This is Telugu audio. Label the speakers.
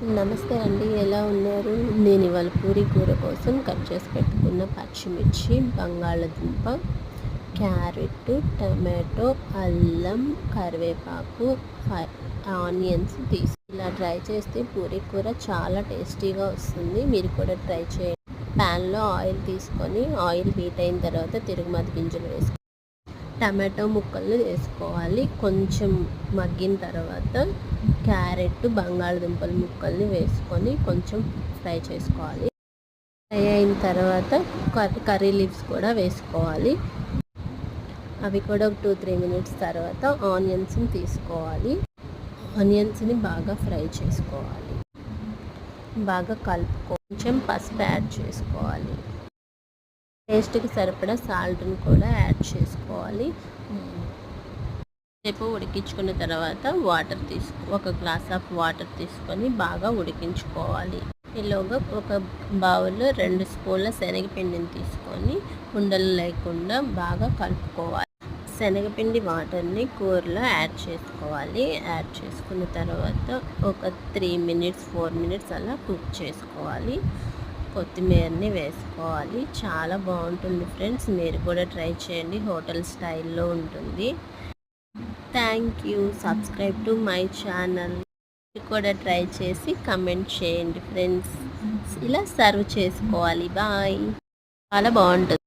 Speaker 1: నమస్తే అండి, ఎలా ఉన్నారు? నేను ఇవాళ పూరీ కూర కోసం కట్ చేసి పెట్టుకున్న పచ్చిమిర్చి, బంగాళదుంప, క్యారెట్, టమాటో, అల్లం, కరివేపాకు, ఆనియన్స్ ఇలా ట్రై చేస్తే పూరీ కూర చాలా టేస్టీగా వస్తుంది. మీరు కూడా ట్రై చేయండి. ప్యాన్లో ఆయిల్ తీసుకొని ఆయిల్ హీట్ అయిన తర్వాత తిరుగుమాత గింజలు వేసుకొని టమాటో ముక్కల్ని వేసుకోవాలి. కొంచెం మగ్గిన తర్వాత క్యారెట్, బంగాళదుంపల ముక్కల్ని వేసుకొని కొంచెం ఫ్రై చేసుకోవాలి. ఫ్రై అయిన తర్వాత కర్రీ లీవ్స్ కూడా వేసుకోవాలి. అవి కూడా 2-3 మినిట్స్ తర్వాత ఆనియన్స్ని తీసుకోవాలి. ఆనియన్స్ని బాగా ఫ్రై చేసుకోవాలి. బాగా కొంచెం పసుపు యాడ్ చేసుకోవాలి. టేస్ట్కి సరిపడా సాల్ట్ని కూడా యాడ్ చేసుకోవాలి. సేపు ఉడికించుకున్న తర్వాత ఒక గ్లాస్ ఆఫ్ వాటర్ తీసుకొని బాగా ఉడికించుకోవాలి. ఈలోగా ఒక బౌల్లో 2 స్పూన్ల శనగపిండిని తీసుకొని ఉండలు లేకుండా బాగా కలుపుకోవాలి. శనగపిండి వాటర్ని కూరలో యాడ్ చేసుకోవాలి. యాడ్ చేసుకున్న తర్వాత ఒక 4 మినిట్స్ అలా కుక్ చేసుకోవాలి. కొత్తిమీరని వేసుకోవాలి. చాలా బాగుంటుంది ఫ్రెండ్స్, మీరు కూడా ట్రై చేయండి. హోటల్ స్టైల్లో ఉంటుంది. Thank you. Subscribe to my channel. కూడా ట్రై చేసి కమెంట్ చేయండి ఫ్రెండ్స్. ఇలా సర్వ్ చేసుకోవాలి. బాయ్. చాలా బాగుంటుంది.